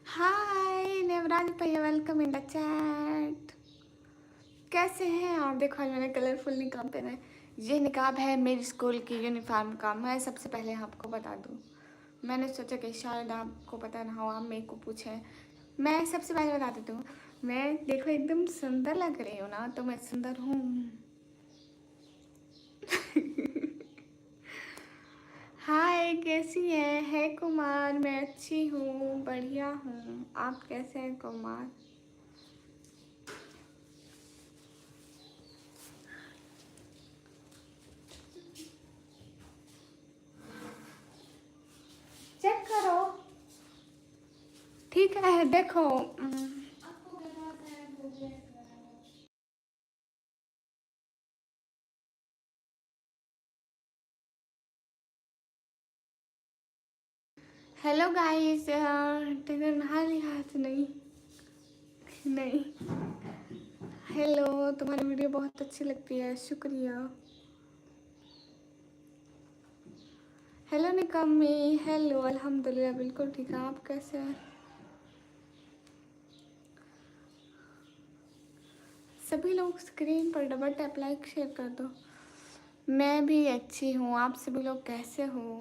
हाय नेवराज भैया, welcome in the chat. कैसे हैं आप? देखो आज मैंने कलरफुल निकाब पहना है। ये निकाब है मेरी स्कूल की यूनिफॉर्म का। मैं सबसे पहले आपको बता दूं, मैंने सोचा कि शायद आपको पता ना हो, आप मेरे को पूछें। मैं सबसे पहले बता देती हूँ, मैं देखो एकदम सुंदर लग रही हूँ ना, तो मैं सुंदर हूँ। हाय, कैसी है कुमार? मैं अच्छी हूँ, बढ़िया हूँ। आप कैसे हैं कुमार? चेक करो। ठीक है, देखो। हेलो गाइस, नहा लिया तो नहीं? नहीं। हेलो, तुम्हारी वीडियो बहुत अच्छी लगती है, शुक्रिया। हेलो निकम्मी, हेलो, अल्हम्दुलिल्लाह बिल्कुल ठीक है। आप कैसे हैं? सभी लोग स्क्रीन पर डबल टैप लाइक शेयर कर दो। मैं भी अच्छी हूँ, आप सभी लोग कैसे हो?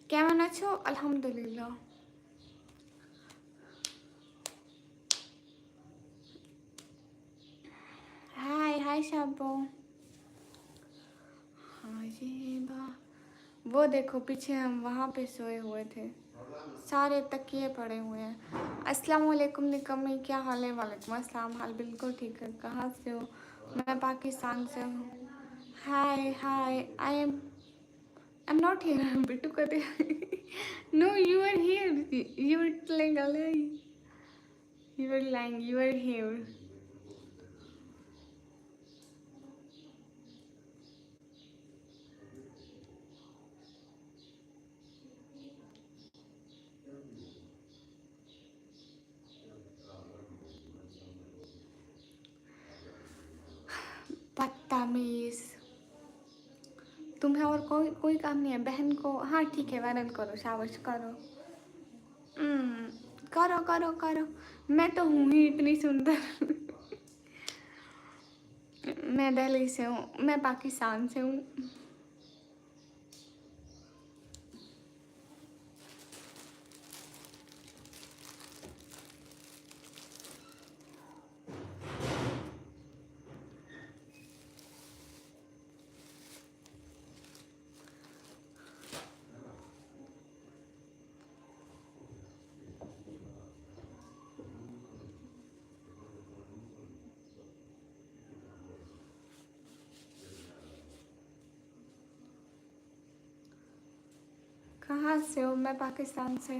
কেমন আছো? अल्हम्दुलिल्लाह। हाय हाय शाबो। हाँ ये बा, वो देखो पीछे हम वहाँ पे सोए हुए थे, सारे तकिए पड़े हुए हैं। अस्सलाम वालेकुम निकम्मी, क्या हाल है? वालेकुम अस्सलाम, हाल बिल्कुल ठीक है। कहाँ से हो? मैं पाकिस्तान से हूँ। Hi hi, I am not here. Bittu कहते no you are here, you are telling a lie, you are lying, you are here. बदतमीज, तुम्हें और कोई कोई काम नहीं है? बहन को हाँ ठीक है, वायरल करो, शाबाश करो। करो करो करो। मैं तो हूँ ही इतनी सुंदर। मैं दिल्ली से हूँ, मैं पाकिस्तान से हूँ। कहाँ से हो? मैं पाकिस्तान से।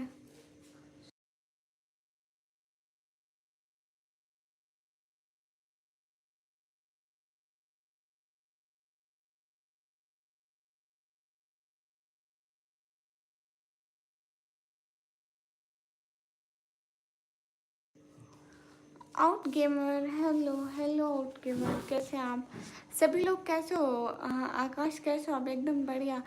Out gamer, hello hello out gamer, कैसे हैं आप? सभी लोग कैसे हो? आकाश कैसे हो आप? एकदम बढ़िया।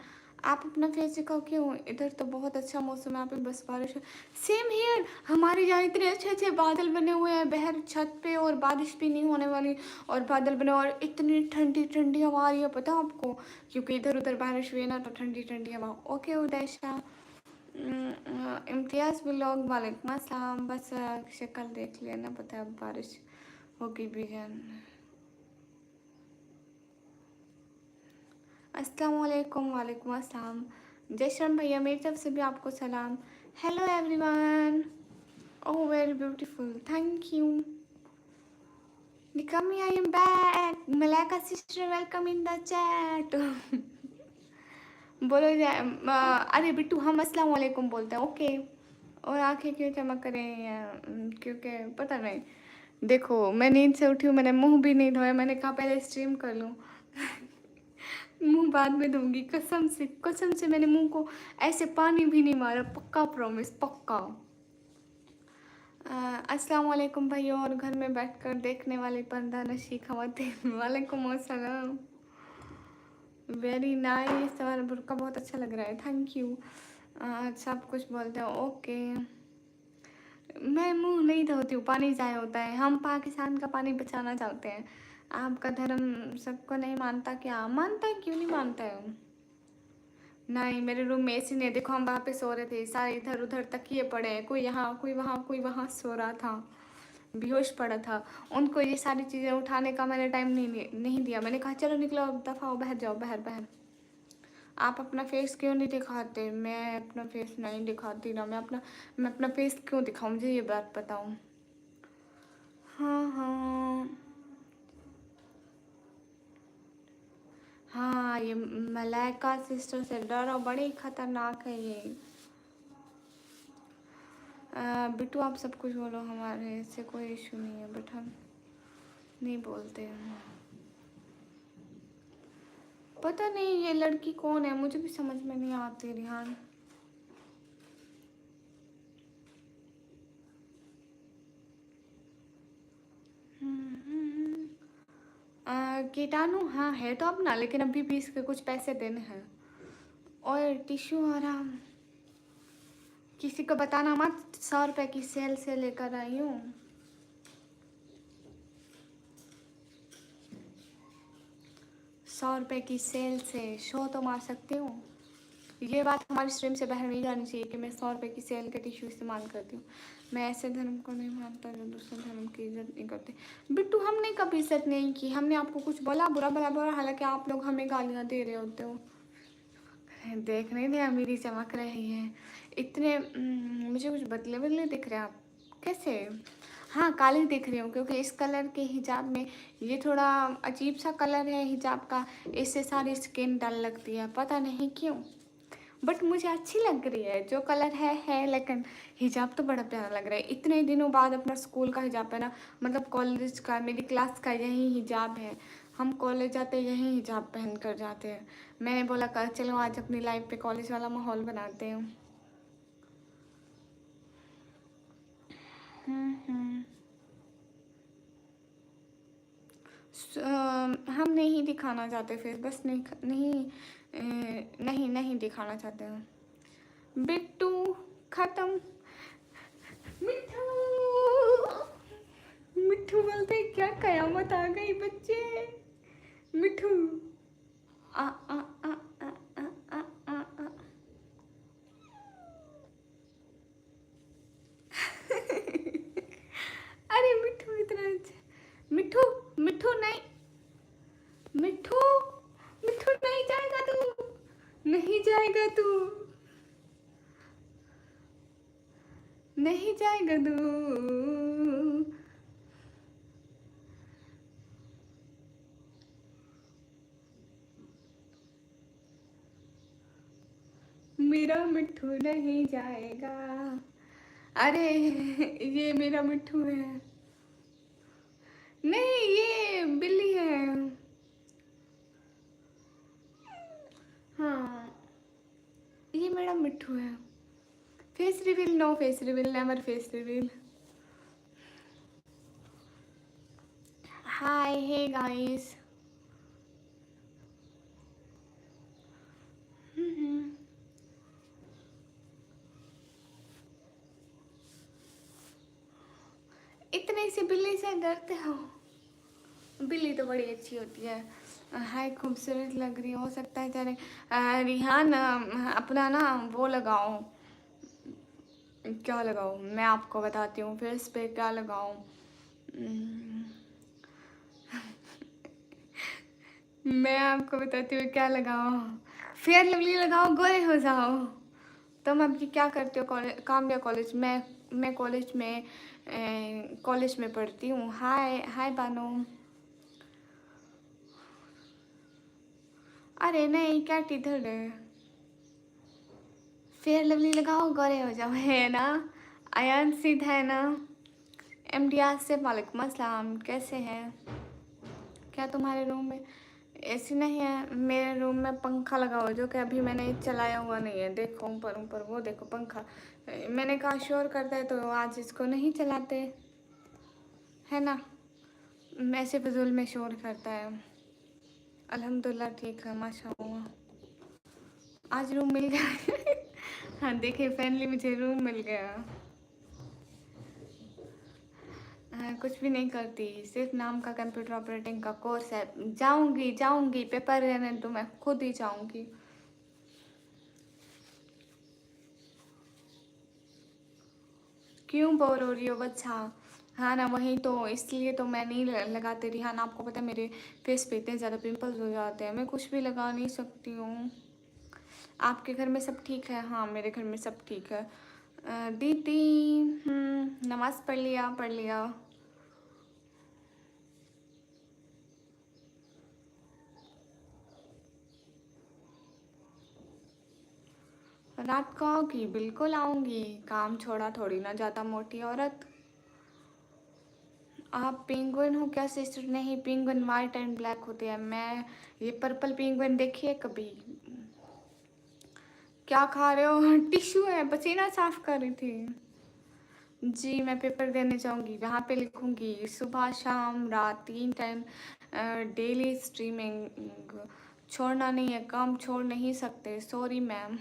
आप अपना फेस दिखाओ। क्यों? इधर तो बहुत अच्छा मौसम है, यहाँ पे बस बारिश है। सेम हियर, हमारे यहाँ इतने अच्छे अच्छे बादल बने हुए हैं बाहर छत पे, और बारिश भी नहीं होने वाली, और बादल बने, और इतनी ठंडी ठंडी हवा आ रही है, पता है आपको? क्योंकि इधर उधर बारिश हुई है ना, तो ठंडी ठंडी हवा। ओके उदय शाह, इम्तियाज़ व्लॉग, वालेकुम अस्सलाम। बस शक्ल देख लिया ना, पता है अब बारिश होगी भी है। अस्सलाम वालेकुम, वालेकुम अस्सलाम। जयश्रम भैया, मेरी तरफ से भी आपको सलाम। Hello everyone. Oh very beautiful, thank you. निकम्मी, I am back. Malaika sister, welcome in the chat. बोलो जाए। अरे बिट्टू, हम अस्सलाम वालेकुम बोलते हैं, ओके। और आंखें क्यों चमक रही हैं? क्योंकि पता नहीं। देखो मैं नींद से उठी हूँ, मैंने मुंह भी नहीं धोया, मैंने कहा पहले स्ट्रीम कर लूँ। मुंह बाद में धोऊंगी, कसम से, कसम से मैंने मुंह को ऐसे पानी भी नहीं मारा, पक्का प्रॉमिस, पक्का। अस्सलाम वालेकुम भाई, और घर में बैठकर देखने वाले पर्दा नशी खवातीन, वालेकुम अस्सलाम। वेरी नाइस, तुम्हारा बुर्का बहुत अच्छा लग रहा है, थैंक यू। सब कुछ बोलते हैं ओके। मैं मुंह नहीं धोती हूँ, पानी ज़ाय होता है। हम पाकिस्तान का पानी बचाना चाहते हैं। आपका धर्म सबको नहीं मानता क्या? मानता है, क्यों नहीं मानता है? नहीं, मेरे रूम में एसी नहीं। देखो हम वहाँ पे सो रहे थे, सारे इधर उधर तकिए पड़े हैं, कोई यहाँ कोई वहाँ कोई वहाँ सो रहा था, बेहोश पड़ा था। उनको ये सारी चीज़ें उठाने का मैंने टाइम नहीं दिया। मैंने कहा चलो निकलो, अब दफ़ा हो, बाहर जाओ, बाहर बाहर। आप अपना फेस क्यों नहीं दिखाते? मैं अपना फेस नहीं दिखाती ना। मैं अपना फेस क्यों दिखाऊं? मुझे ये बात बताओ। हाँ हाँ हाँ, ये मलाइका सिस्टर से डरो, बड़ी खतरनाक है ये। बिट्टू आप सब कुछ बोलो, हमारे से कोई इशू नहीं है, बट हम नहीं बोलते हैं। पता नहीं ये लड़की कौन है, मुझे भी समझ में नहीं आती रिहान। कीटाणु हाँ है तो अपना, लेकिन अभी भी इसके कुछ पैसे देने हैं। और टिश्यू आराम किसी को बताना मत, 100 रुपए की सेल से लेकर आई हूँ। 100 रुपए की सेल से शो तो मार सकती हूँ। ये बात हमारी स्ट्रीम से बाहर नहीं जानी चाहिए कि मैं 100 रुपए की सेल के टिश्यू इस्तेमाल करती हूँ। मैं ऐसे धर्म को नहीं मानता जो दूसरे धर्म की इज्जत नहीं करते। बिट्टू हमने कभी इज्जत नहीं की, हमने आपको कुछ बोला बुरा भला बोला, हालांकि आप लोग हमें गालियाँ दे रहे होते हो। देख नहीं रहे मेरी चमक रही है इतने। मुझे कुछ बदले बदले दिख रहे हैं आप? कैसे? हाँ काली दिख रही हूँ, क्योंकि इस कलर के हिजाब में, ये थोड़ा अजीब सा कलर है हिजाब का, इससे सारी स्किन डल लगती है, पता नहीं क्यों, बट मुझे अच्छी लग रही है। जो कलर है, लेकिन हिजाब तो बड़ा प्यारा लग रहा है। इतने दिनों बाद अपना स्कूल का हिजाब पहना, मतलब कॉलेज का, मेरी क्लास का यही हिजाब है। हम कॉलेज जाते यही हिजाब पहन कर जाते हैं। मैंने बोला कल चलो आज अपनी लाइफ पे कॉलेज वाला माहौल बनाते हैं। हम्म। हम नहीं दिखाना चाहते फिर, बस नहीं नहीं नहीं दिखाना चाहते हैं। बिट्टू खत्म। मिठू मिठू बोलते क्या कयामत आ गई बच्चे। मिठू आ आ आ आ आ आ आ आ। अरे मिठू इतना अच्छा। मिठू मिठू नहीं, मिठू मिठू नहीं जाएगा तू, नहीं जाएगा तू, नहीं जाएगा तू। मेरा मिठू नहीं जाएगा। अरे ये मेरा मिठू है। नहीं ये बिल्ली है। हाँ ये मेरा मिठू है। Face reveal, no face reveal, never face reveal. Hi hey guys. इतने से बिल्ली से डरते हो? बिल्ली तो बड़ी अच्छी होती है। हाय खूबसूरत लग रही हो सकता है तेरे। रिहान अपना ना वो लगाओ। क्या लगाओ मैं आपको बताती हूँ, फेस पे क्या लगाऊँ। मैं आपको बताती हूँ क्या लगाओ। फेयर लवली लगाओ, गोरे हो जाओ। तुम अभी क्या करते हो? कॉलेज काम या कॉलेज? मैं कॉलेज में पढ़ती हूँ। हाय हाय बानो। अरे नहीं कैट इधर है। फेयर लवली लगाओ, गोरे हो जाओ, है ना? अयान सिद्ध है ना? एमडीआर से वालेकुम अस्सलाम, कैसे हैं? क्या तुम्हारे रूम में एसी नहीं है? मेरे रूम में पंखा लगा हुआ जो कि अभी मैंने चलाया हुआ नहीं है। देखो ऊपर ऊपर वो देखो पंखा। मैंने कहा शोर करता है तो आज इसको नहीं चलाते, है ना? ऐसे फजूल में शोर करता है। अल्हम्दुलिल्लाह ठीक है माशाल्लाह। आज रूम मिल गया। हाँ देखिए फाइनली मुझे रूम मिल गया। कुछ भी नहीं करती, सिर्फ नाम का कंप्यूटर ऑपरेटिंग का कोर्स है। जाऊंगी जाऊंगी, पेपर रहने तो मैं खुद ही जाऊंगी। क्यों बोर हो रही हो बच्चा? हाँ ना, वही तो, इसलिए तो मैं नहीं लगाती रही। हाँ ना, आपको पता है मेरे फेस पे इतने ज़्यादा पिंपल्स हो जाते हैं, मैं कुछ भी लगा नहीं सकती हूँ। आपके घर में सब ठीक है? हाँ मेरे घर में सब ठीक है। दीदी, नमाज पढ़ लिया पढ़ लिया। रात को आओगी? बिल्कुल आऊंगी, काम छोड़ा थोड़ी ना जाता मोटी औरत। आप पेंगुइन हो क्या सिस्टर? नहीं, पेंगुइन वाइट एंड ब्लैक होते हैं। मैं ये पर्पल पेंगुइन देखी है कभी? क्या खा रहे हो? टिश्यू है, पसीना साफ कर रही थी। जी मैं पेपर देने जाऊंगी, वहाँ पे लिखूंगी सुबह शाम रात 3 टाइम डेली स्ट्रीमिंग। छोड़ना नहीं है, काम छोड़ नहीं सकते, सॉरी मैम।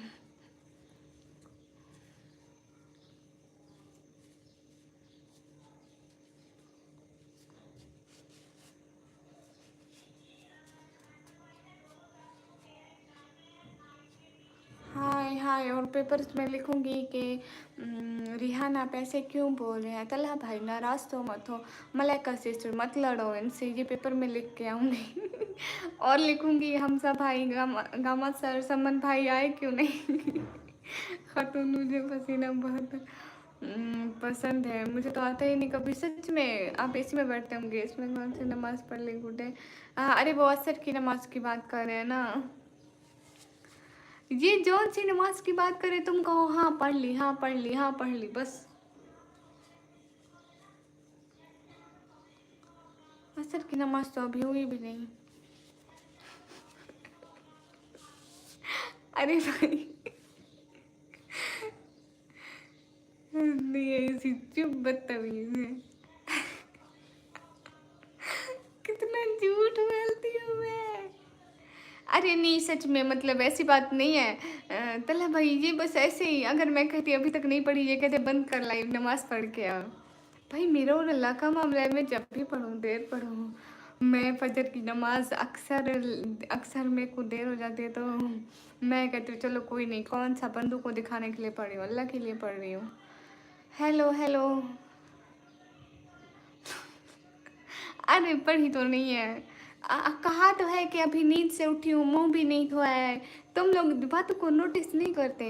हाय हाय, और पेपर्स में लिखूंगी कि रिहाना पैसे क्यों बोल रहे हैं। तल्हा भाई नाराज तो मत हो, मलाइका सिस्टर मत लड़ो इनसे, ये पेपर में लिख के आऊंगी। और लिखूंगी हमसा भाई गामा सर समन भाई आए क्यों नहीं। खातून मुझे पसीना बहुत पसंद है, मुझे तो आता ही नहीं कभी सच में। आप इसी में बैठते होंगे, इसमें कौन सी नमाज पढ़ ली गुड्डे? अरे वो असर की नमाज की बात कर रहे हैं ना। ये जौन सी नमाज की बात करे, तुम कहो हाँ पढ़ ली हाँ पढ़ ली हाँ पढ़ ली बस। असर की नमाज तो अभी हुई भी नहीं। अरे भाई, नहीं ऐसी चुप, बदतमीज है। कितना झूठ बोलती हूँ मैं। अरे नहीं सच में, मतलब ऐसी बात नहीं है। तला भाई ये बस ऐसे ही, अगर मैं कहती अभी तक नहीं पढ़ी, ये कहते बंद कर लाइव नमाज पढ़ के आ। भाई मेरा और अल्लाह का मामला है, मैं जब भी पढ़ूँ देर पढ़ूँ। मैं फजर की नमाज अक्सर अक्सर मेरे को देर हो जाती है, तो मैं कहती हूँ चलो कोई नहीं, कौन सा बंदू को दिखाने के लिए पढ़ रही हूँ, अल्लाह के लिए पढ़ रही हूँ। Hello hello. अरे पढ़ी तो नहीं है। कहा तो है कि अभी नींद से उठी हूँ, मुंह भी नहीं धोया है। तुम लोग बातों को नोटिस नहीं करते।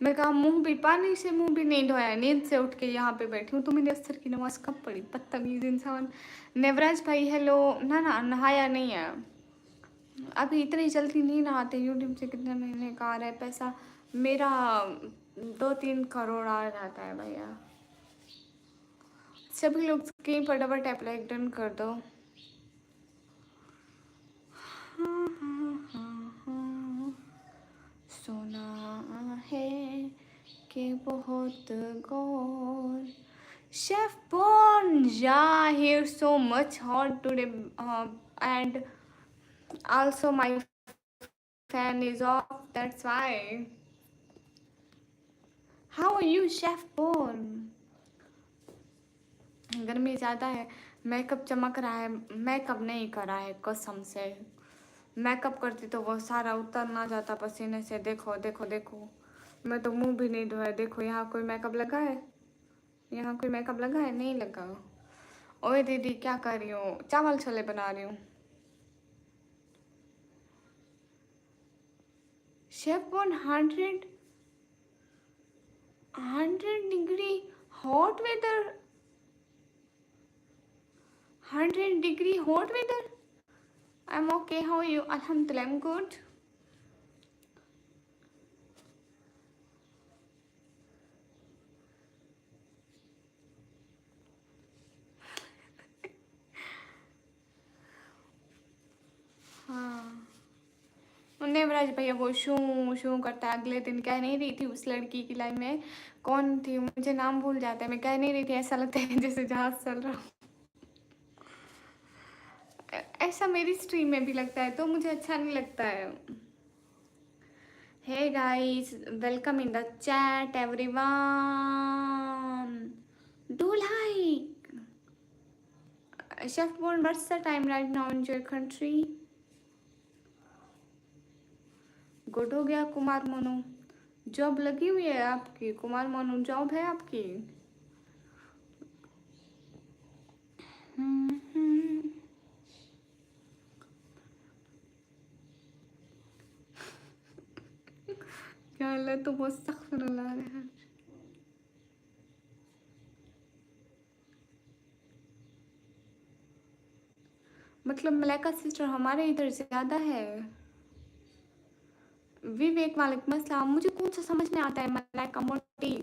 मैं कहा मुंह भी, पानी से मुंह भी नहीं धोया है, नींद से उठ के यहाँ पे बैठी हूँ। तो मैंने असर की नमाज कब पढ़ी, बदतमीज इंसान। नेवराज भाई हेलो। ना ना, नहाया नहीं है अभी, इतनी जल्दी नहीं नहाते। यूट्यूब से कितने महीने का आ रहा है पैसा मेरा? 2-3 करोड़ आ जाता है भैया। सभी लोग स्क्रीन पर डबल टैप लाइक डन कर दो। हाँ हाँ हाँ हाँ, सुना है कि बहुत गौर। Chef Bon, yeah, here so much hot today, and also my fan is off. That's why. How are you, Chef Bon? गर्मी ज़्यादा है, मेकअप चमक रहा है, मेकअप नहीं करा है कसम से। मेकअप करती तो वो सारा उतर ना जाता पसीने से। देखो देखो देखो, मैं तो मुंह भी नहीं धोया। देखो यहाँ कोई मेकअप लगा है? यहाँ कोई मेकअप लगा है? नहीं लगा। ओए दीदी क्या कर रही हो? चावल छोले बना रही हूँ। Chef one 100 degree hot weather, 100 degree hot weather. I'm okay. How are you? Alhamdulillah, I'm good. हाँ, नेवराज भैया वो शू शू करता है। अगले दिन कह नहीं रही थी उस लड़की की लाइन में, कौन थी मुझे नाम भूल जाता है, मैं कह नहीं रही थी ऐसा लगता है जैसे जहाज चल रहा हो। ऐसा मेरी स्ट्रीम में भी लगता है, तो मुझे अच्छा नहीं लगता है। Hey guys, welcome in the chat everyone. Do like. Chef Born, what's the time right now in your country? Good हो गया कुमार मोनू। जॉब लगी हुई है आपकी कुमार मोनू, जॉब है आपकी? क्या अल्लाह तो बहुत सख्त रुला रहे हैं। मतलब मलाइका सिस्टर हमारे इधर ज़्यादा है। विवेक वालेकुम अस्सलाम। मुझे कौन सा समझ में आता है मलाइका मोटी।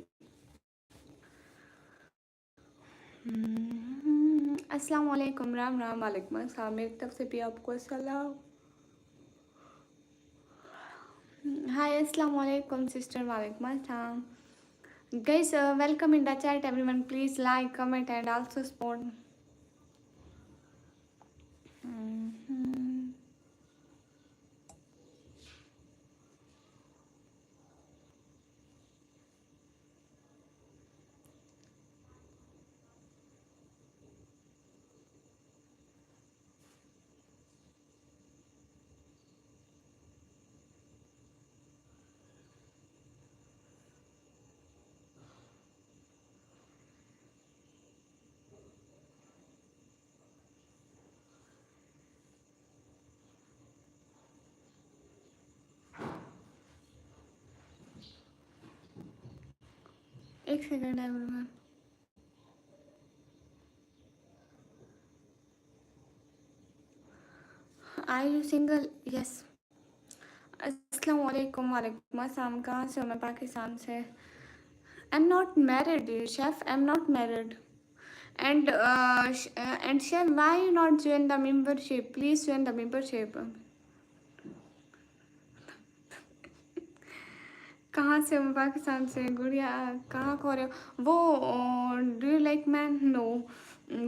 अस्सलाम वालेकुम, राम राम, वालेकुम अस्सलाम, मेरी तरफ से भी आपको अस्सलाम। हाय अस्सलाम वालेकुम सिस्टर, वालेकुम अस्सलाम। Guys, welcome in the chat everyone. Please like, comment and also support. एक second everyone. Are you single? Yes. अस्सलाम वालेकुम, वालेकुम अस्सलाम। कहाँ से हो? मैं पाकिस्तान से। I'm not married, chef. I'm not married. And chef, why you not join the membership? Please join the membership. कहाँ से हो? मैं पाकिस्तान से। गुड़िया कहाँ खो रहे हो? वो do you like man? No.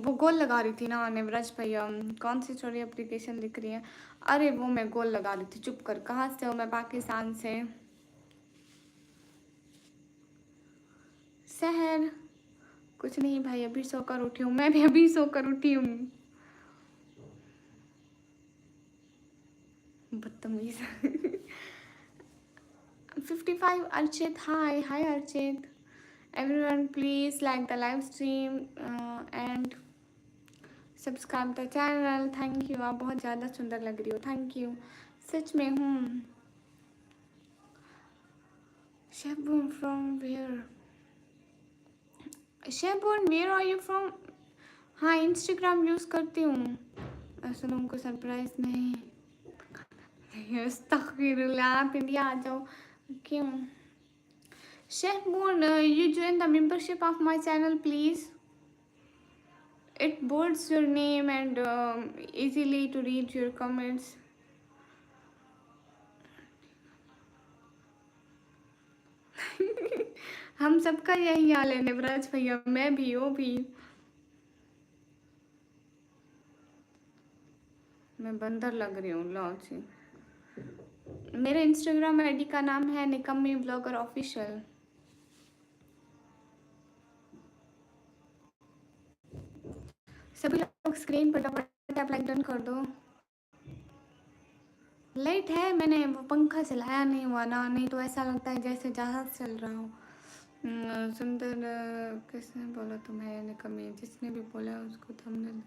वो गोल लगा रही थी ना नेवराज भैया। कौन सी स्टोरी एप्लीकेशन लिख रही है? अरे वो मैं गोल लगा रही थी। चुप कर। कहाँ से हो? मैं पाकिस्तान से। शहर कुछ नहीं भाई, अभी सोकर उठी हूँ। मैं भी अभी सोकर उठी हूँ। बदतमीज। 55 Archit, hi Archit. Everyone please like the live stream and subscribe the channel. Thank you, आप बहुत ज़्यादा सुंदर लग रही हो। थैंक यू, सच में हूँ। Shebun from where? Shebun where are you from? हाँ, इंस्टाग्राम यूज़ करती हूँ। असल उनको सरप्राइज नहीं। अस्तगफिरुल्लाह, आप इंडिया आ जाओ। क्यों? शेबून, you join the membership of my channel please. It boards your name and easily to read your comments. हम सबका यही हाल है नेवराज भैया, मैं भी, वो भी। मैं बंदर लग रही हूँ लाओ जी। मेरे इंस्टाग्राम आईडी का नाम है निकम्मी ब्लॉगर ऑफिशियल। सभी लोग स्क्रीन पर डबल टैप लाइक डन कर दो। लाइट है, मैंने वो पंखा चलाया नहीं हुआ ना, नहीं तो ऐसा लगता है जैसे जहाज चल रहा हो। सुंदर किसने बोला तुम्हें निकम्मी? जिसने भी बोला उसको थंबनेल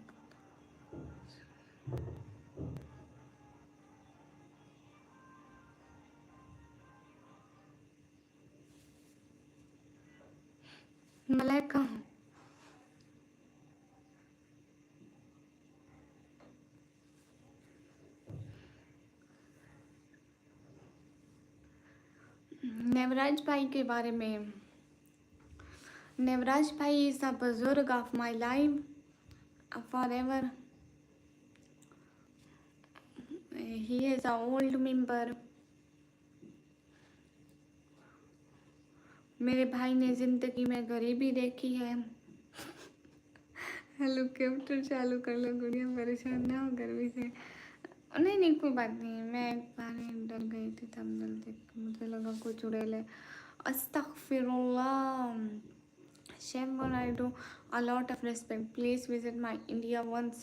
मलाइका। नेवराज भाई के बारे में, नेवराज भाई इज द बुजुर्ग of my life for ever. He is a old member. मेरे भाई ने जिंदगी में गरीबी देखी है। हेलीकॉप्टर चालू कर लो गुड़िया, परेशान ना हो गर्मी से। नहीं नहीं कोई बात नहीं, मैं एक बार डर गई थी थंबनेल देख के, मुझे लगा कोई चुड़ैल है। अस्तगफिरुल्लाह। Shameful, I do a lot of respect. Please visit my India once.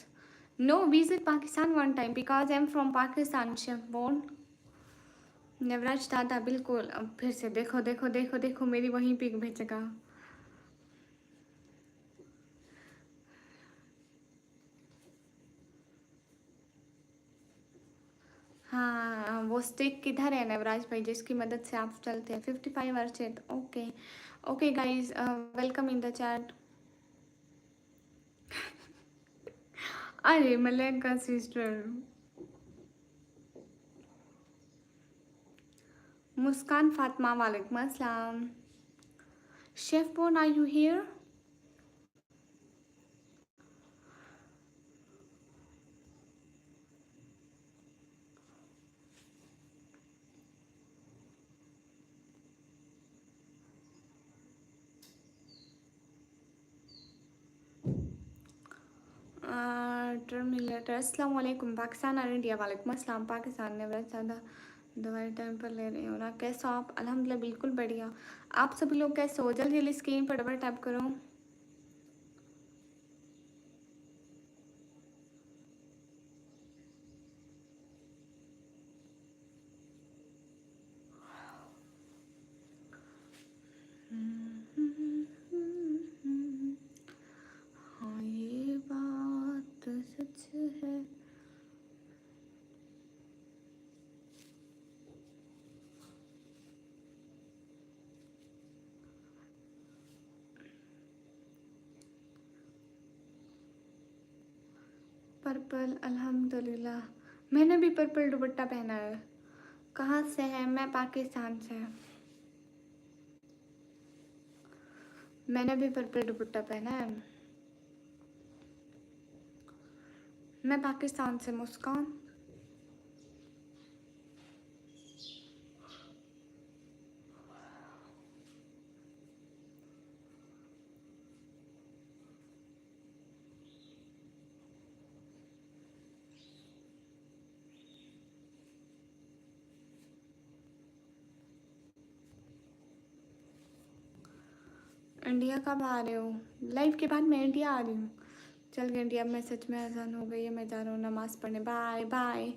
No, visit Pakistan one time because I'm from Pakistan. Shameful. Navraj दादा बिल्कुल। अब फिर से देखो देखो देखो देखो मेरी वही पिक भेजेगा। हाँ वो स्टिक किधर है नवराज भाई जिसकी मदद से आप चलते हैं? 55 Archit. Okay okay guys, welcome in the chat. अरे मलैक का सिस्टर मुस्कान फातिमा, वालेकुम अस्सलाम। शेफ बोन, आर यू हियर? टर्मिनेटर, अस्सलाम वालेकुम। पाकिस्तान और इंडिया, वालेकुम अस्सलाम। पाकिस्तान ने बहुत ज़्यादा दवाई टाइम पर ले रही हो ना? कैसे हो आप? अल्हम्दुलिल्लाह बिल्कुल बढ़िया। आप सभी लोग कैसे हो? जल्दी जल्दी स्क्रीन पर डबल टैप करो। हाँ ये बात सच है। पर्पल, अल्हम्दुलिल्लाह। मैंने भी पर्पल दुपट्टा पहना है। कहाँ से है? मैं पाकिस्तान से। मैंने भी पर्पल दुपट्टा पहना है। मैं पाकिस्तान से। मुस्कान, इंडिया कब आ रहे हो? लाइव के बाद मैं इंडिया आ रही हूँ। चल गए इंडिया में, सच में अजान हो गई है। मैं जा रहा हूँ नमाज़ पढ़ने। Bye bye.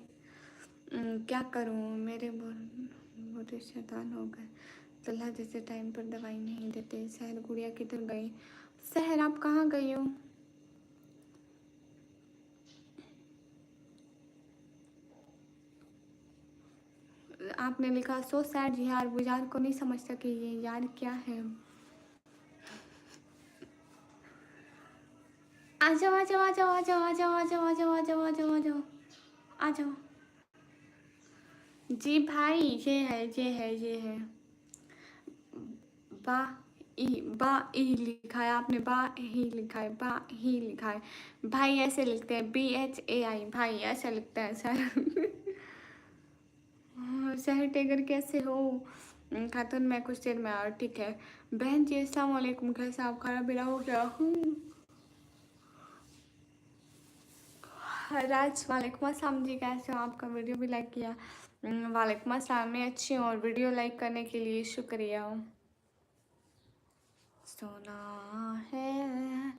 क्या करूँ, मेरे बुरे शैतान हो गए। तल्ला जैसे टाइम पर दवाई नहीं देते। सहर गुड़िया किधर गई? सहर आप कहाँ गई हो? आपने लिखा सो सैड यार, वो यार को नहीं समझ सके ये यार क्या है। आ जाओ आ जाओ आ जाओ आ जाओ आ जाओ आ जाओ आ जाओ आ जाओ आ जाओ आ जाओ आ जाओ। जी भाई, ये है बा बा ई लिखा है आपने, बा ही लिखा है, बा ही लिखा है। भाई ऐसे लिखते हैं, BHAI, भाई ऐसा लिखता है सर। शहर टेगर कैसे हो? खातून मैं कुछ देर में और ठीक है। बहन जी अस्सलाम वालेकुम, कैसे आप? खाना पीना हो गया? राज वालेकुम अस्सलाम जी, कैसे हो? आपका वीडियो भी लाइक किया। वालेकुम अस्सलाम, मैं अच्छी हूँ और वीडियो लाइक करने के लिए शुक्रिया। सुना है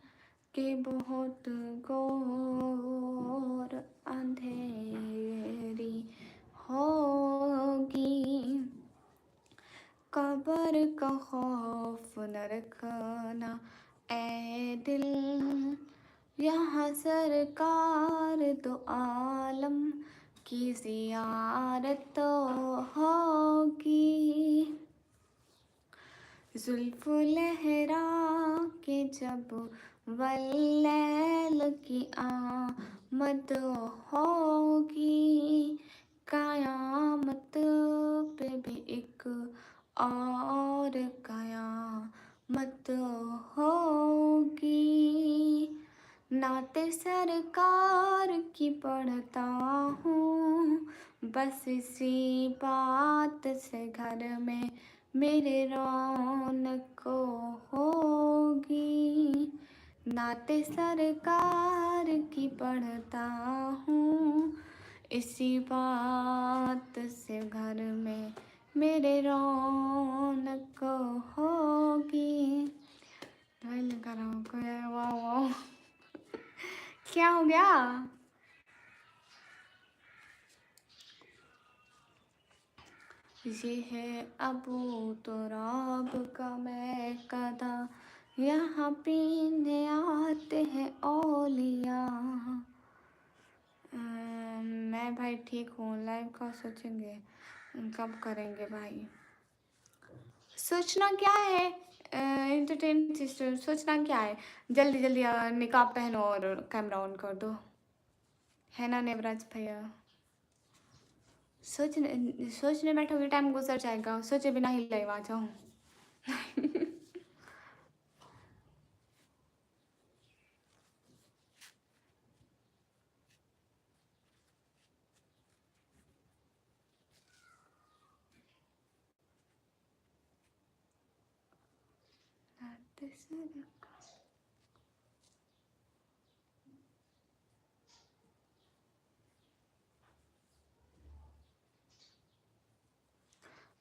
कि बहुत घोर अंधेरी होगी, कब्र का खौफ न रखना ए दिल, यहाँ सरकार दो आलम की ज़ियारत होगी। जुल्फ़ लहरा के जब वल्लैल की आमद होगी, क़यामत पे भी एक और क़यामत होगी। नाते सरकार की पढ़ता हूँ, बस इसी बात से घर में मेरे रौनक होगी। नाते सरकार की पढ़ता हूँ, इसी बात से घर में मेरे रौनक होगी। ढोल लगा रहा हूँ कोई। वाह वाह, क्या हो गया? ये है अबू तुराब का मैं कदा, यहाँ पीने आते हैं औलिया। मैं भाई ठीक हूँ। लाइव का सोचेंगे कब करेंगे भाई? सोचना क्या है एंटरटेन सिस्टर, सोचना क्या है? जल्दी जल्दी निकाब पहनो और कैमरा ऑन कर दो, है ना नेवराज भैया? सोचने बैठोगे टाइम गुजर जाएगा, सोचे बिना ही लाइव आ जाऊँ।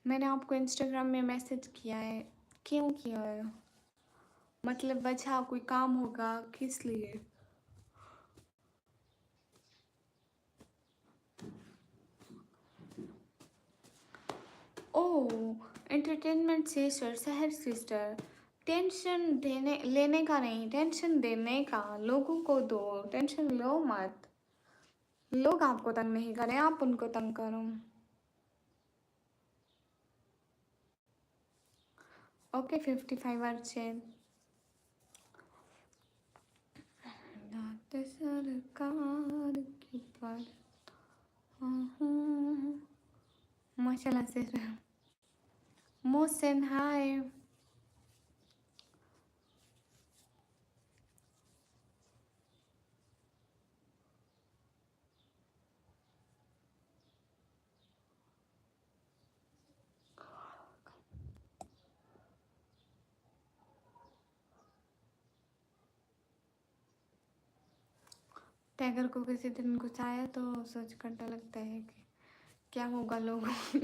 मैंने आपको इंस्टाग्राम में मैसेज किया है। क्यों किया है? मतलब वजह कोई काम होगा, किस लिए? ओह एंटरटेनमेंट सिस्टर, शहर सिस्टर। टेंशन देने लेने का नहीं, टेंशन देने का। लोगों को दो, टेंशन लो मत। लोग आपको तंग नहीं करें, आप उनको तंग करो। ओके 55 अच्छे। सरकार की पर माशाल्लाह से। मोहसिन हाय। टैगर को किसी दिन गुस्सा आया तो सोच कर डर लगता है कि क्या होगा लोगों को।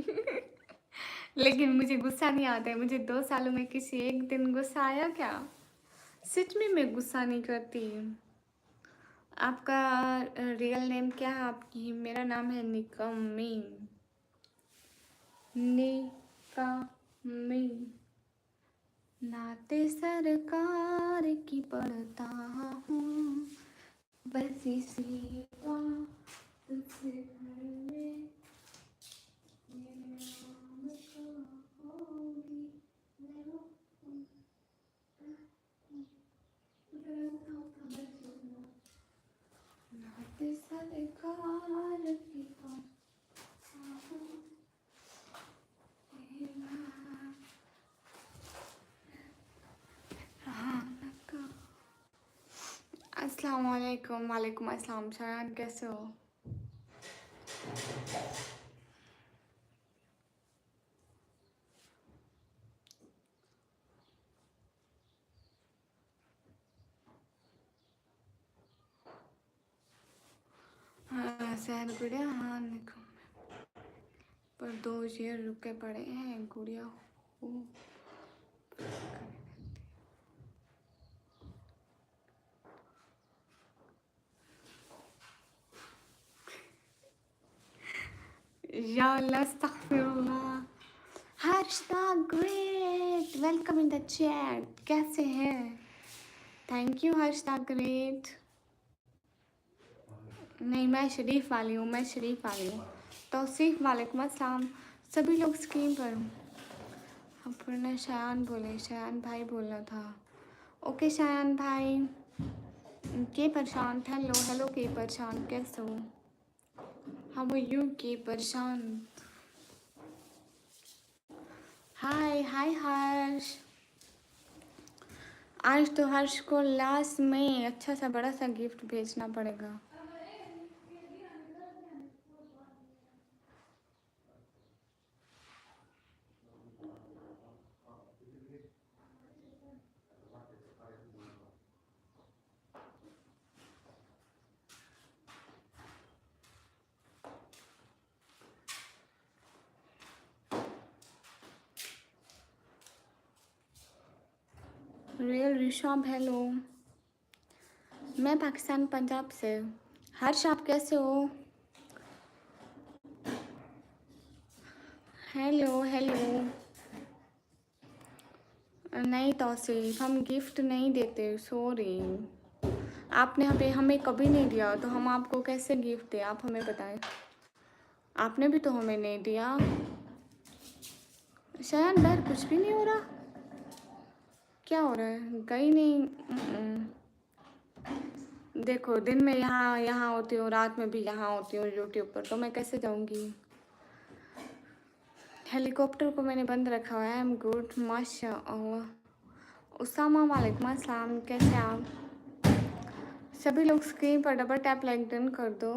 लेकिन मुझे गुस्सा नहीं आता है। मुझे 2 सालों में किसी एक दिन गुस्सा आया क्या? सच में मैं गुस्सा नहीं करती। आपका रियल नेम क्या है आपकी? मेरा नाम है निकम्मी। निकम्मी। नाते सरकार की पढ़ता हूँ, बस इसी बात से घर में मेरे नाम को होगी। नाते सरकार की पढ़ता हूँ। अस्सलाम वालेकुम। वालेकुम अस्सलाम। शायान कैसे हो? हाँ सहर गुड़िया। हाँ निकम पर 2 शेर रुके पड़े हैं गुड़िया हो। या अल्लाह अस्तगफिरुल्लाह। Harshada great, welcome in the chat. कैसे हैं? Thank you Harshada great. नहीं मैं शरीफ वाली हूँ, मैं शरीफ वाली हूँ। तौसीफ वालेकुम अस्सलाम। सभी लोग स्क्रीन पर हूँ। अपना शायान बोले, शायान भाई बोलना था। ओके शायान भाई। के प्रशांत हेलो हेलो के प्रशांत कैसे हो? हाउ आर यू के प्रशांत? हाय हाय हर्ष। आज तो हर्ष को लास्ट में अच्छा सा बड़ा सा गिफ्ट भेजना पड़ेगा। Real Rishabh hello. मैं पाकिस्तान पंजाब से। हर्ष आप कैसे हो? Hello hello. नहीं तौसीफ, हम गिफ्ट नहीं देते, सॉरी। आपने हमें कभी नहीं दिया तो हम आपको कैसे गिफ्ट दें, आप हमें बताएं। आपने भी तो हमें नहीं दिया। शायद बाहर कुछ भी नहीं हो रहा। क्या हो रहा है? कहीं नहीं। देखो दिन में यहाँ यहाँ होती हूँ, रात में भी यहाँ होती हूँ यूट्यूब पर, तो मैं कैसे जाऊँगी। हेलीकॉप्टर को मैंने बंद रखा हुआ है। आई एम गुड माशाअल्लाह। उसामा वालेकुम अस्सलाम, कैसे आप? सभी लोग स्क्रीन पर डबल टैप लाइक डन कर दो।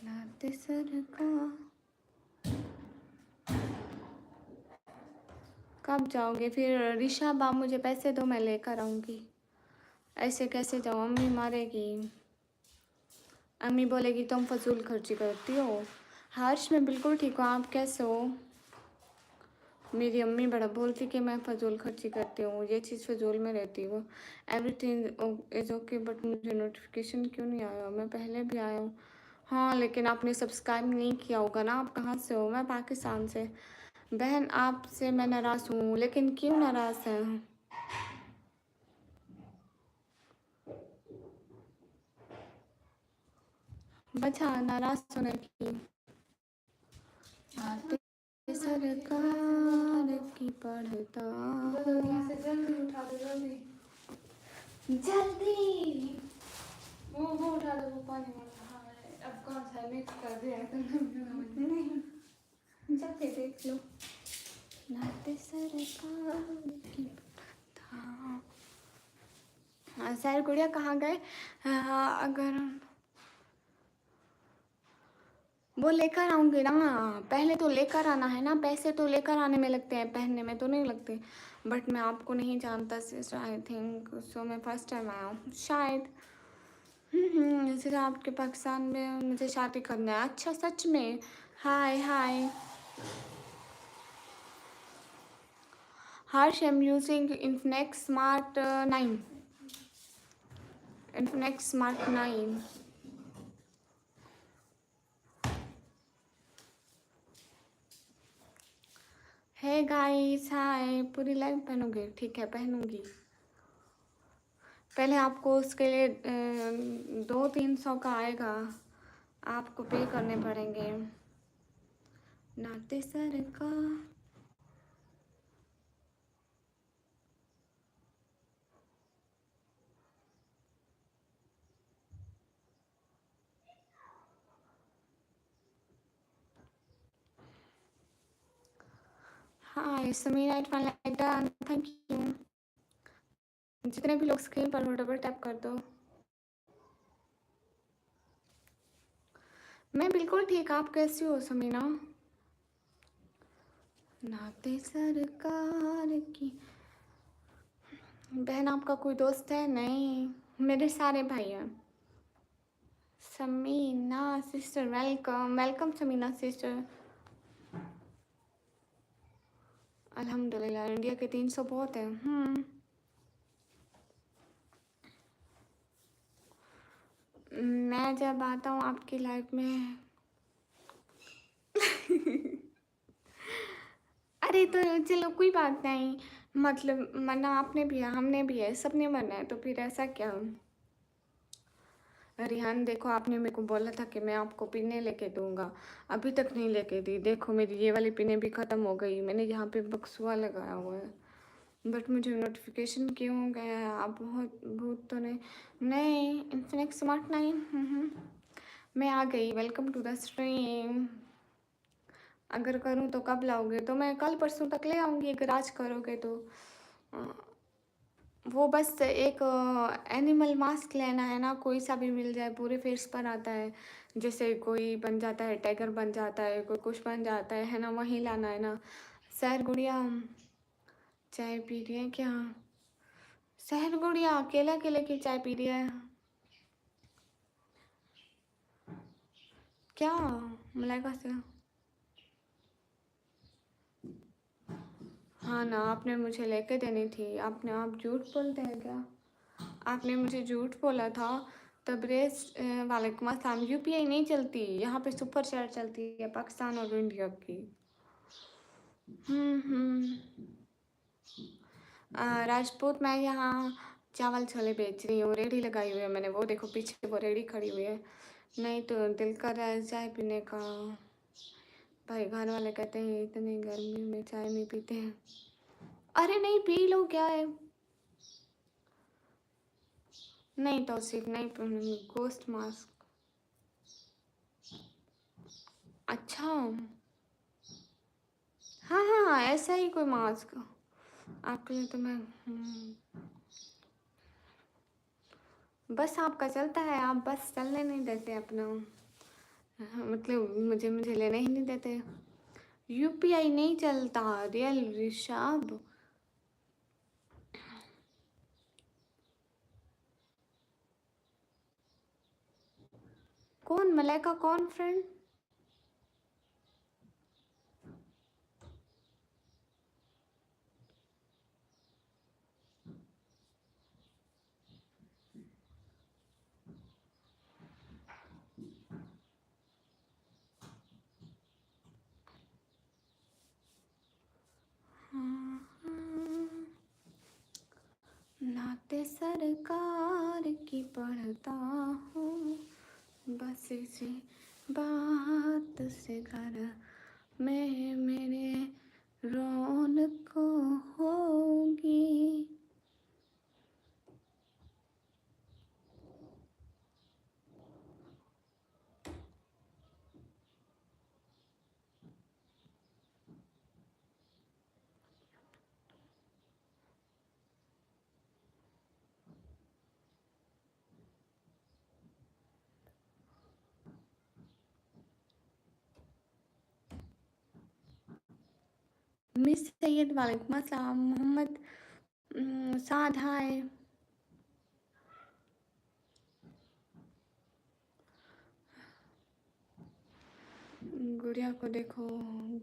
नाते सर का कब जाओगे फिर? ऋषभ आप मुझे पैसे दो, मैं लेकर आऊँगी। ऐसे कैसे जाऊँ? अम्मी मारेगी। अम्मी बोलेगी तुम फजूल खर्ची करती हो। हर्ष मैं बिल्कुल ठीक हूँ, आप कैसे हो? मेरी अम्मी बड़ा बोलती कि मैं फजूल खर्ची करती हूँ, ये चीज़ फजूल में रहती हूँ। एवरीथिंग इज ओके, बट मुझे नोटिफिकेशन क्यों नहीं आया? मैं पहले भी आया हूँ। हाँ लेकिन आपने सब्सक्राइब नहीं किया होगा ना। आप कहाँ से हो? मैं पाकिस्तान से। बहन आपसे मैं नाराज़ हूँ, लेकिन क्यों नाराज़ हैं? बचा नाराज़ होने की बात सरकार की पढ़ता जल्दी वो उठा दो, वो पानी में रहा है। अब कौन सा मिक्स कर दिया है तुमने? नहीं जाके देख लो। नाते सरकार की पढ़ता। सर गुड़िया कहाँ गए? अगर वो लेकर आऊँगी ना, पहले तो लेकर आना है ना। पैसे तो लेकर आने में लगते हैं, पहनने में तो नहीं लगते। बट मैं आपको नहीं जानता सिस्टर, आई थिंक सो। मैं फर्स्ट टाइम आया हूँ शायद। जैसे आपके पाकिस्तान में मुझे शादी करना है। अच्छा सच में? Hi hi Harsh, I am using Infinix smart 9। Infinix smart 9। है गाइस, हाय। पूरी लाइव पहनोगे? ठीक है पहनूंगी। पहले आपको उसके लिए 200-300 का आएगा, आपको पे करने पड़ेंगे। नाते सर का hi Sameera, it one like done, thank you. जितने भी लोग स्क्रीन पर हो डबल टैप कर दो। मैं बिल्कुल ठीक, आप कैसी हो समीना? नाते सरकार की बहन, आपका कोई दोस्त है? नहीं, मेरे सारे भाई हैं। Sameena sister welcome welcome. Sameena sister अल्हम्दुलिल्लाह, इंडिया के 300 बहुत हैं। मैं जब आता हूँ आपकी लाइफ में अरे तो चलो कोई बात नहीं, मतलब मरना आपने भी है, हमने भी है, सबने मरना है, तो फिर ऐसा क्या? रिहान देखो, आपने मेरे को बोला था कि मैं आपको पिने लेके दूंगा, अभी तक नहीं लेके दी। देखो मेरी ये वाली पिने भी ख़त्म हो गई। मैंने यहाँ पे बक्सुआ लगाया हुआ है, बट मुझे नोटिफिकेशन क्यों गया है? आप बहुत भूत तो नहीं इन्फिनिक्स स्मार्ट 9। मैं आ गई। Welcome to the stream. अगर करूँ तो कब लाओगे? तो मैं कल परसों तक ले आऊँगी, अगर आज करोगे तो। अ, वो बस एक एनिमल मास्क लेना है ना, कोई सा भी मिल जाए, पूरे फेस पर आता है। जैसे कोई बन जाता है, टाइगर बन जाता है, कोई कुछ बन जाता है ना, वही लाना है ना। सहर गुड़िया चाय पी रही है क्या? सहर गुड़िया अकेले अकेले की चाय पी रही है क्या? मलाइका से हाँ ना, आपने मुझे लेके देनी थी। आप झूठ बोलते हैं क्या? आपने मुझे झूठ बोला था। तबरेज़ वालेकुम अस्सलाम। यूपीआई नहीं चलती यहाँ पे, सुपर चैट चलती है पाकिस्तान और इंडिया की। राजपूत, मैं यहाँ चावल छोले बेच रही हूँ, रेडी लगाई हुई है मैंने। वो देखो पीछे वो रेडी खड़ी हुई है। नहीं तो दिल कर रहा है चाय पीने का। भाई घर वाले कहते हैं इतनी गर्मी में चाय नहीं पीते हैं। अरे नहीं, पी लो, क्या है। नहीं तो सिर्फ नहीं पहनूंगी गोस्ट मास्क। अच्छा, हाँ हाँ, ऐसा ही कोई मास्क आपके लिए तो मैं बस आपका चलता है, आप बस चलने नहीं देते अपना। हाँ, मतलब मुझे लेने ही नहीं देते। यूपीआई नहीं चलता रियल ऋषभ। कौन मलाइका, कौन फ्रेंड? नाते सरकार की पढ़ता हूँ, बस इसी बात से घर में मेरे रौनक होगी। मिस सैयद वालेकुम अस्सलाम। मोहम्मद साद हाय। गुड़िया को देखो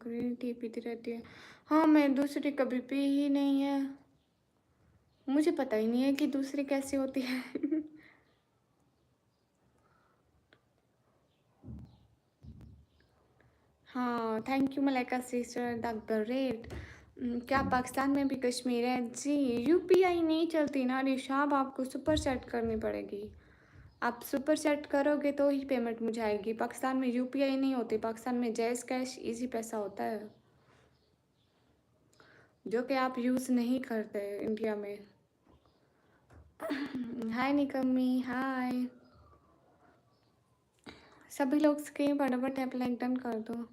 ग्रीन टी पीती रहती है। हाँ, मैं दूसरी कभी पी ही नहीं है, मुझे पता ही नहीं है कि दूसरी कैसी होती है। हाँ, thank you Malaika sister the great. क्या पाकिस्तान में भी कश्मीर है? जी, यूपीआई नहीं चलती ना रिशाब, आपको सुपर सेट करनी पड़ेगी। आप सुपर सेट करोगे तो ही पेमेंट मुझे आएगी। पाकिस्तान में यूपीआई नहीं होती, पाकिस्तान में जैज़ कैश इजी पैसा होता है, जो कि आप यूज़ नहीं करते इंडिया में। हाय निकम्मी, हाय। सभी लोग स्क्रीन फटाफट टैप लाइक डन कर दो।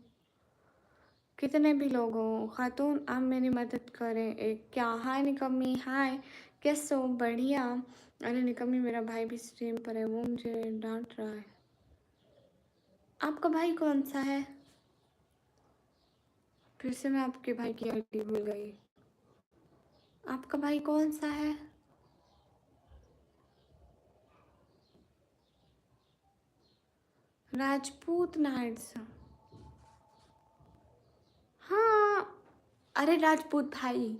कितने भी लोग हो खातून, आप मेरी मदद करें। एक क्या, हाय निकम्मी, हाय, कैसे हो? बढ़िया। अरे निकम्मी, मेरा भाई भी स्ट्रीम पर है, वो मुझे डांट रहा है। आपका भाई कौन सा है? फिर से मैं आपके भाई की आईडी भूल गई। आपका भाई कौन सा है? राजपूत नाइट्स। हाँ, अरे राजपूत भाई,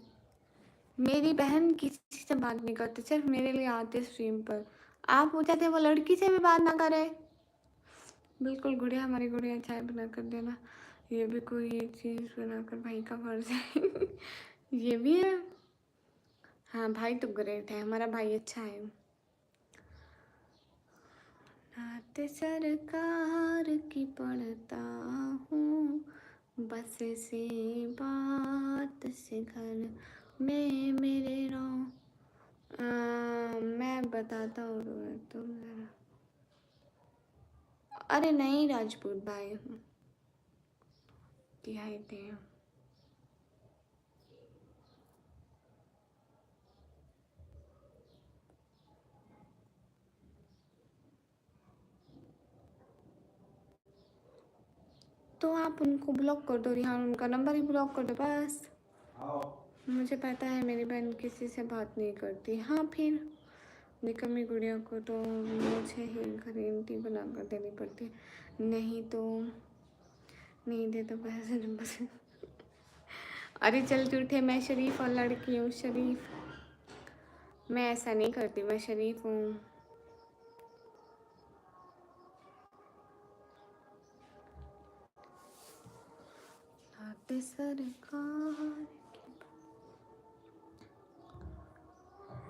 मेरी बहन किसी से बात नहीं करती, सिर्फ मेरे लिए आते स्ट्रीम पर। आप हो जाते वो लड़की से भी बात ना करे। बिल्कुल गुड़िया, हमारी गुड़िया चाय बना कर देना। ये भी कोई एक चीज़ बनाकर भाई का फर्ज है। ये भी है। हाँ, भाई तो ग्रेट है, हमारा भाई अच्छा है। नाते सरकार की पढ़ता हूँ, बस से बात से घर में मेरे मैं बताता हूँ तुम जरा। अरे नहीं राजपूत भाई, दिहाई दे। तो आप उनको ब्लॉक कर दो रिहान, उनका नंबर ही ब्लॉक कर दो बस। मुझे पता है मेरी बहन किसी से बात नहीं करती। हाँ फिर निकम्मी गुड़िया को तो मुझे ही ग्रीन टी बना कर देनी पड़ती है, नहीं तो नहीं दे तो पैसे नंबर। अरे चल झूठे, मैं शरीफ और लड़की हूँ शरीफ। मैं ऐसा नहीं करती, मैं शरीफ हूँ। आते सरकार।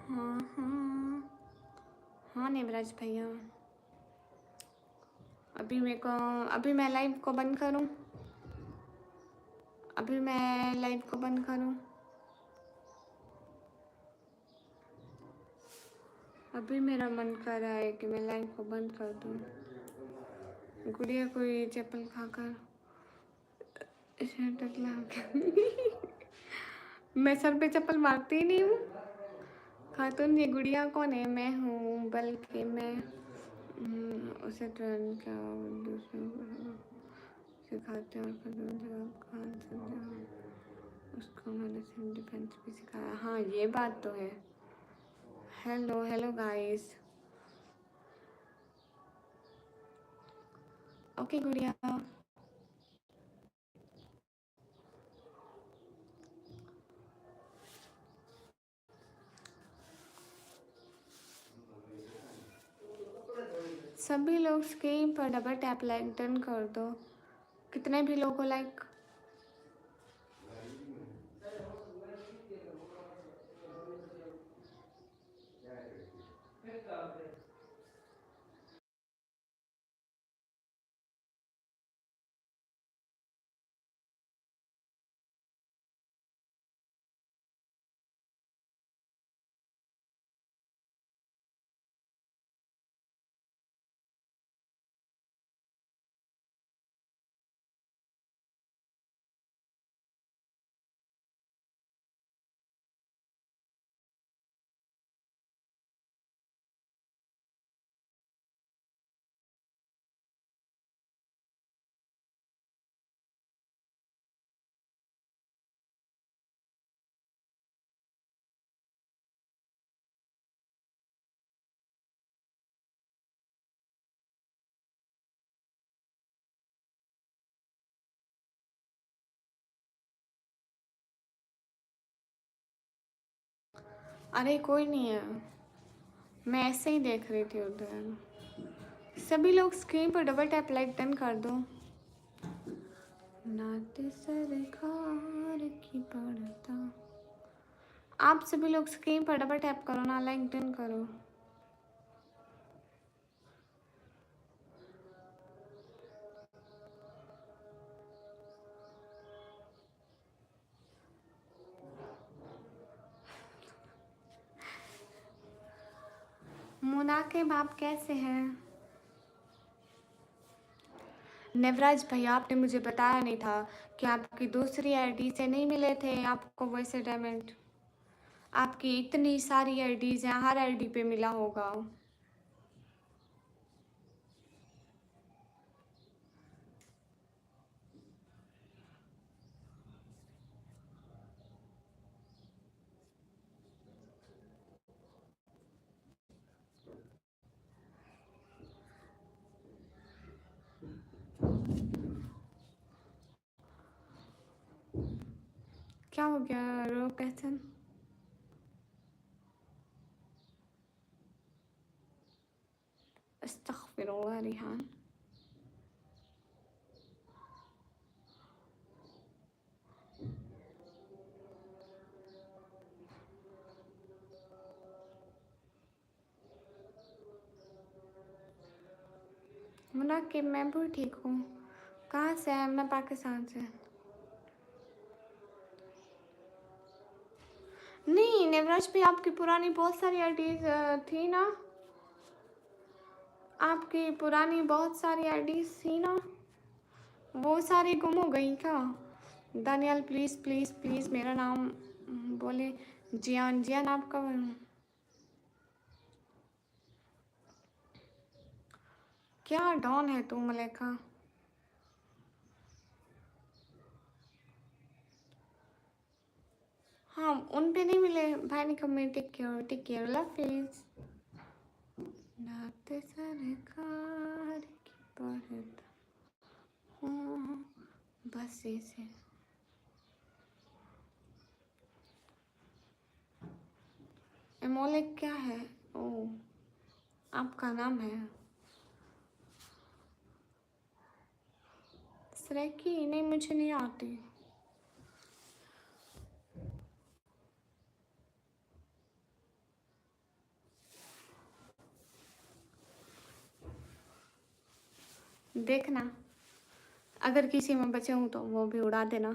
हाँ हाँ हाँ नेवराज भैया, अभी मेरे को, अभी मैं लाइव को बंद करूँ? अभी मैं लाइव को बंद करूँ? अभी मेरा मन कर रहा है कि मैं लाइव को बंद कर दूँ। गुड़िया कोई चप्पल खाकर इसे टकला के मैं सर पे चप्पल मारती ही नहीं हूँ। खातून ये गुड़िया कौन है? मैं हूँ, बल्कि मैं उसे ट्रेन क्या दूसरों को सिखाते और खान उसको मैंने सेल्फ डिफेंस भी सिखाया। हाँ ये बात तो है। Hello hello guys. ओके गुड़िया, सभी लोग स्क्रीन पर डबल टैप लाइक डन कर दो। कितने भी लोगों को लाइक। अरे कोई नहीं है, मैं ऐसे ही देख रही थी उधर। सभी लोग स्क्रीन पर डबल टैप लाइक डन कर दो। नाते सरकार की पड़ता। आप सभी लोग स्क्रीन पर डबल टैप करो ना, लाइक डन करो। मुना के बाप कैसे हैं? नेवराज भैया आपने मुझे बताया नहीं था कि आपकी दूसरी आईडी से नहीं मिले थे आपको वैसे डायमंड। आपकी इतनी सारी आईडीज हैं, हर आईडी पे मिला होगा। क्या हो गया रो कैसन? अस्तगफिरुल्लाह रिहान। मुना कि मैं भी ठीक हूँ। कहाँ से है? मैं पाकिस्तान से। नहीं नेवराज भी आपकी पुरानी बहुत सारी आईडीज थी ना। आपकी पुरानी बहुत सारी आईडीज थी ना, वो सारी गुम हो गई क्या? दानियाल प्लीज़ प्लीज़ प्लीज़ मेरा नाम बोले। जियान, जियान आपका क्या डॉन है तू मलेका? हाँ उन पे नहीं मिले भाई ने comment. Take care love please. नाते सरकार की पड़ता हूँ बस ऐसे। एमोलेक क्या है? ओ, आपका नाम है सरेकी? नहीं, मुझे नहीं आती। देखना, अगर किसी में बचे हूँ तो वो भी उड़ा देना।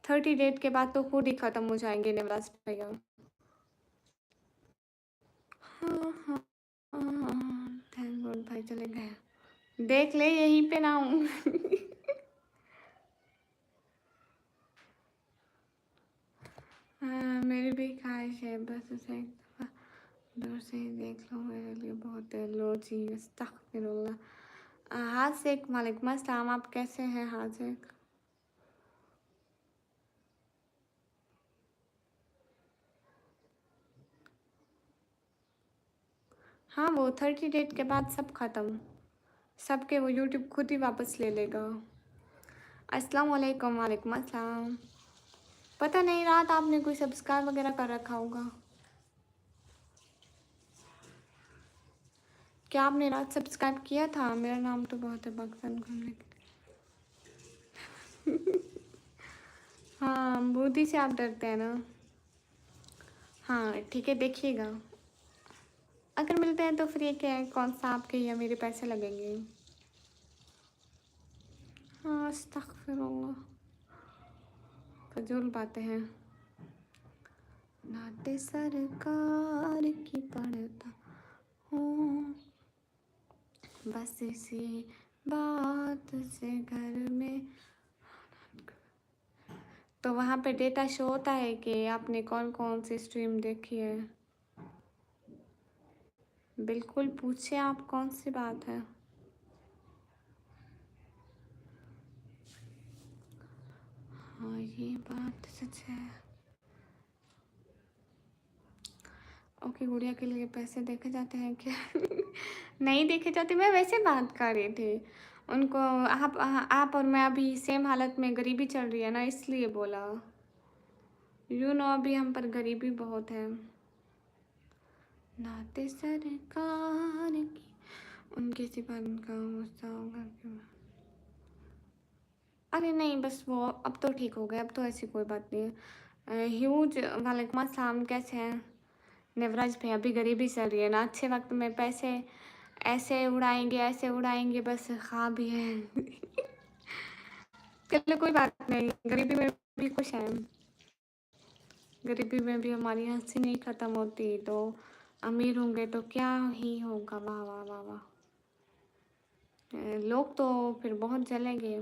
30 डेट के बाद तो खुद ही खत्म हो जाएंगे नेवराज भैया। हाँ हाँ हाँ, थैंक गॉड भाई चले गए। देख ले यहीं पे ना हूँ। हाँ, मेरी भी ख्वाहिश है, बस उसे एक दफ़ा दूर से ही देख लो, मेरे लिए बहुत है। लो जी, अस्तगफिरुल्लाह। हासिक, वालेकुम अस्सलाम, आप कैसे हैं हासिक? हाँ, वो 30 डेट के बाद सब ख़त्म, सबके वो यूट्यूब खुद ही वापस ले लेगा। अस्सलाम वालेकुम, वालेकुम अस्सलाम। पता नहीं रात आपने कोई सब्सक्राइब वगैरह कर रखा होगा। क्या आपने रात सब्सक्राइब किया था? मेरा नाम तो बहुत है पाकिस्तान घूमने के। हाँ, बूंदी से आप डरते हैं ना। हाँ ठीक है, देखिएगा। अगर मिलते हैं तो फिर ये क्या है, कौन सा आपके या मेरे पैसे लगेंगे। हाँ, अस्तगफिरुल्लाह, फजूल बातें हैं। नाते सरकार की पढ़ता हूँ, बस इसी बात से घर में। तो वहाँ पे डेटा शो होता है कि आपने कौन कौन सी स्ट्रीम देखी है। बिल्कुल पूछे, आप कौन सी बात है। हाँ, ये बात सच है। ओके, गुड़िया के लिए पैसे देखे जाते हैं क्या? नहीं देखे जाते, मैं वैसे बात कर रही थी उनको। आप और मैं अभी सेम हालत में, गरीबी चल रही है ना, इसलिए बोला। यू नो अभी हम पर गरीबी बहुत है। नाते सरकार की उनके सिवा उनका गुस्सा होगा क्यों? अरे नहीं, बस वो अब तो ठीक हो गए, अब तो ऐसी कोई बात नहीं है। ह्यूज, वालेकुम अस्सलाम, कैसे हैं? नेवराज भाई, अभी गरीबी चल रही है ना, अच्छे वक्त में पैसे ऐसे उड़ाएंगे, ऐसे उड़ाएंगे, बस खा भी है। चलो कोई बात नहीं, गरीबी में भी खुश हैं। गरीबी में भी हमारी हंसी नहीं ख़त्म होती, तो अमीर होंगे तो क्या ही होगा। वाह वाह वाह वाह। लोग तो फिर बहुत जलेंगे।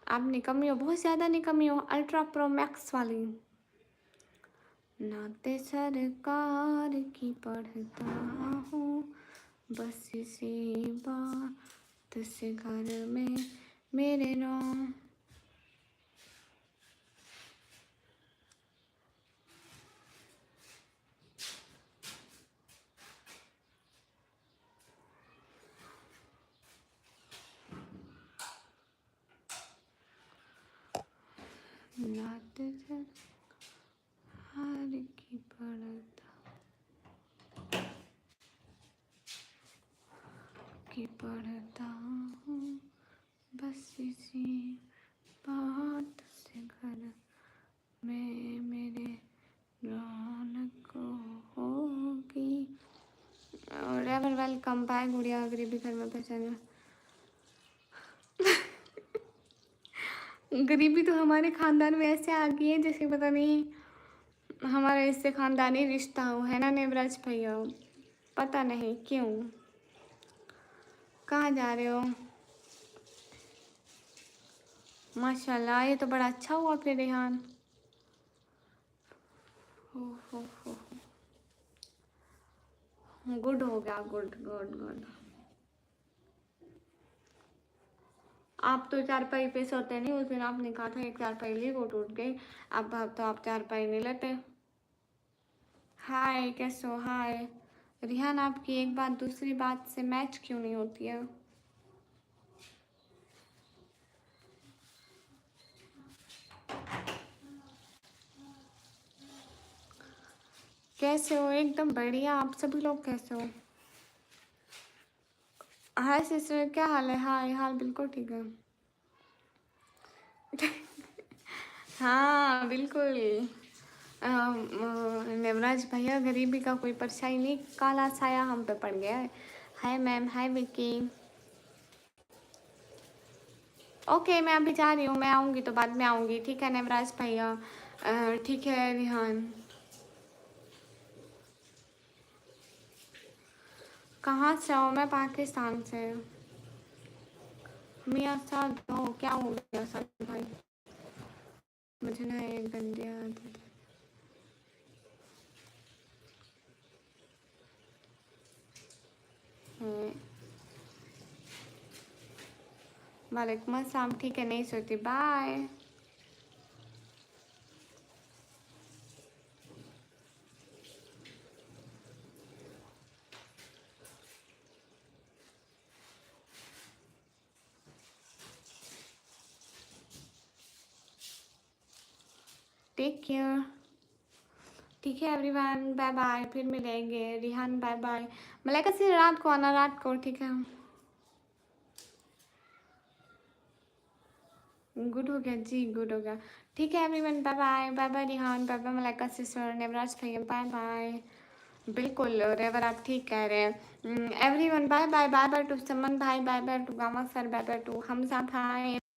आप निकम्मी हो, बहुत ज़्यादा निकम्मी हो, अल्ट्रा प्रो मैक्स वाली। नाते सरकार की पढ़ता हूँ, बस इसी बात से घर में मेरे नाम। नाते सरकार की पढ़ता हूँ, बस इसी बात से घर में मेरे रौनक होगी। और एवर वेलकम बैक गुड़िया, गरीबी घर में पहचान। गरीबी तो हमारे खानदान में ऐसे आ गई है जैसे पता नहीं हमारा इससे खानदानी रिश्ता हो, है ना नेवराज भैया? पता नहीं क्यों। कहाँ जा रहे हो? माशाल्लाह, ये तो बड़ा अच्छा हुआ फिर रेहान। हो गुड हो गया, गुड गुड गुड। आप तो चारपाई पे सोते नहीं, उस दिन आपने कहा था एक चारपाई ली, वो टूट गई। अब तो आप चारपाई नहीं लेते। हाय, कैसे हो? हाय रिहान, आपकी एक बात दूसरी बात से मैच क्यों नहीं होती है? कैसे हो? एकदम बढ़िया। आप सभी लोग कैसे हो? हाय सिस्टर, क्या हाल है? हाय, हाल बिल्कुल ठीक है। हाँ बिल्कुल। नेवराज भैया, गरीबी का कोई परछाई नहीं, काला साया हम पे पड़ गया है। हाय मैम, हाय विक्की। ओके, मैं अभी जा रही हूँ, मैं आऊँगी तो बाद में आऊँगी, ठीक है नेवराज भैया। ठीक है रिहान। कहाँ से हो? मैं पाकिस्तान से। मियाँ साहब हो, क्या हो गया साहब भाई? मुझे ना एक गंदी आदत है। वालेकुम अस्सलाम। ठीक है, नहीं सोती, बाय। Take care. ठीक है एवरीवन, बाय बाय, फिर मिलेंगे। Rihan bye bye. मलाइका से रात को आना, रात को, ठीक है। गुड हो गया जी, गुड हो गया। ठीक है everyone, bye bye, bye bye Rihan, bye bye Malaika sister, Nevraj भैया, बाय बाय। बिल्कुल रेवर, आप ठीक कह रहे हैं। Everyone bye bye, bye bye to Saman भाई, bye bye to Gama sir, bye bye to Hamza भाई।